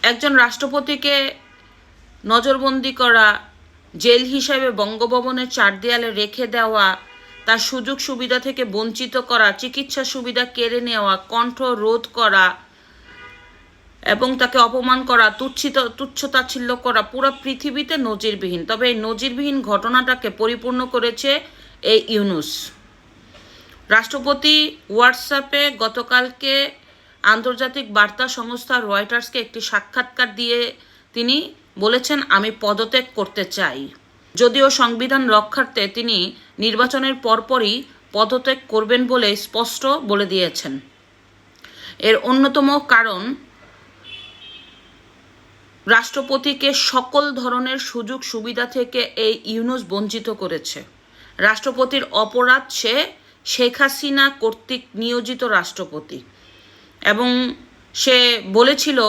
একজন রাষ্ট্রপতিকে নজরবন্দি করা, জেল হিসেবে বঙ্গভবনের চারদেয়ালে রেখে দেওয়া, তার সুযোগ সুবিধা থেকে বঞ্চিত করা, চিকিৎসা সুবিধা কেড়ে নেওয়া, কণ্ঠ রোধ করা এবং তাকে অপমান করা, তুচ্ছতাচ্ছিল্য করা পুরো পৃথিবীতে নজিরবিহীন। তবে এই নজিরবিহীন ঘটনাটাকে পরিপূর্ণ করেছে এই ইউনূস। রাষ্ট্রপতি হোয়াটসঅ্যাপে গতকালকে আন্তর্জাতিক বার্তা সংস্থা রয়টার্সকে একটি সাক্ষাৎকার দিয়ে তিনি বলেছেন, আমি পদত্যাগ করতে চাই। যদিও সংবিধান রক্ষার্থে তিনি নির্বাচনের পরপরই পদত্যাগ করবেন বলে স্পষ্ট বলে দিয়েছেন। এর অন্যতম কারণ, রাষ্ট্রপতিকে সকল ধরনের সুযোগ সুবিধা থেকে এই ইউনূস বঞ্চিত করেছে। রাষ্ট্রপতির অপরাধ, সে শেখ হাসিনা কর্তৃক নিয়োজিত রাষ্ট্রপতি, এবং সে বলেছিল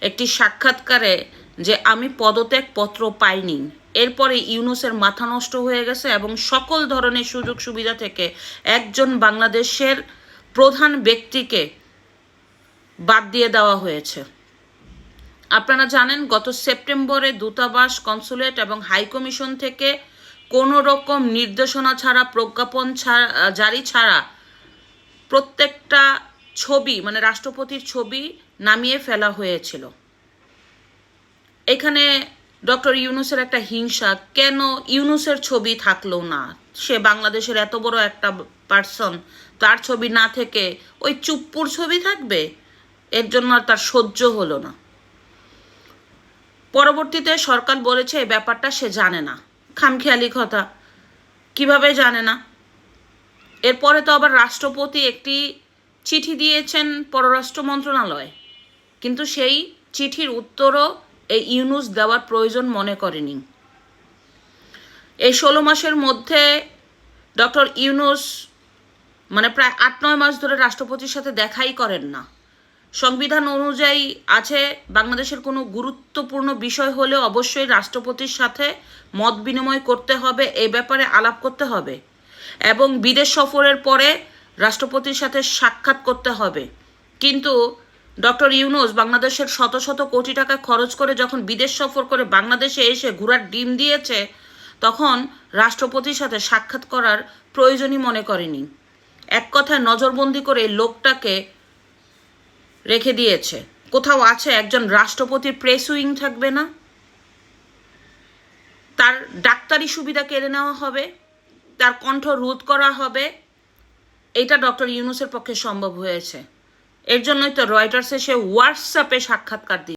একটি সাক্ষাৎকারে যে আমি পদত্যাগপত্র পাইনি। এরপরে ইউনূসের মাথা নষ্ট হয়ে গেছে এবং সকল ধরনের সুযোগ সুবিধা থেকে একজন বাংলাদেশের প্রধান ব্যক্তিকে বাদ দিয়ে দেওয়া হয়েছে। আপনারা জানেন, গত সেপ্টেম্বরে দূতাবাস, কনসুলেট এবং হাইকমিশন থেকে কোনো রকম নির্দেশনা ছাড়া, প্রজ্ঞাপন জারি ছাড়া প্রত্যেকটা ছবি, মানে রাষ্ট্রপতির ছবি নামিয়ে ফেলা হয়েছিল। এখানে ডক্টর ইউনূসের একটা হিংসা, কেন ইউনূসের ছবি থাকলো না? সে বাংলাদেশের এত বড় একটা পার্সন, তার ছবি না থেকে ওই চুপ্পুর ছবি থাকবে? এর জন্য আর তার সহ্য হলো না। পরবর্তীতে সরকার বলেছে এই ব্যাপারটা সে জানে না। খামখেয়ালি কথা, কিভাবে জানে না? এরপরে তো আবার রাষ্ট্রপতি একটি চিঠি দিয়েছেন পররাষ্ট্র মন্ত্রণালয়, কিন্তু সেই চিঠির উত্তরও এই ইউনূস দেওয়ার প্রয়োজন মনে করেনি। এই 16 মাসের মধ্যে ডক্টর ইউনূস মানে প্রায় 8-9 মাস ধরে রাষ্ট্রপতির সাথে দেখাই করেন না। সংবিধান অনুযায়ী আছে, বাংলাদেশের কোনো গুরুত্বপূর্ণ বিষয় হলে অবশ্যই রাষ্ট্রপতির সাথে মত বিনিময় করতে হবে, এই ব্যাপারে আলাপ করতে হবে, এবং বিদেশ সফরের পরে রাষ্ট্রপতির সাথে সাক্ষাৎ করতে হবে। কিন্তু ডক্টর ইউনূস বাংলাদেশের শত শত কোটি টাকা খরচ করে যখন বিদেশ সফর করে বাংলাদেশে এসে ঘোড়ার ডিম দিয়েছে, তখন রাষ্ট্রপতির সাথে সাক্ষাৎ করার প্রয়োজনই মনে করেনি। এক কথায় নজরবন্দি করে লোকটাকে রেখে দিয়েছে। কোথাও আছে একজন রাষ্ট্রপতির প্রেস উইং থাকবে না? তার ডাক্তারি সুবিধা কেড়ে নেওয়া হবে, তার কণ্ঠ রোধ করা হবে। এটা ডক্টর ইউনূসের পক্ষে সম্ভব হয়েছে। এর জন্যই তো রয়টার্সে সে হোয়াটসঅ্যাপে সাক্ষাৎকার দিয়েছে।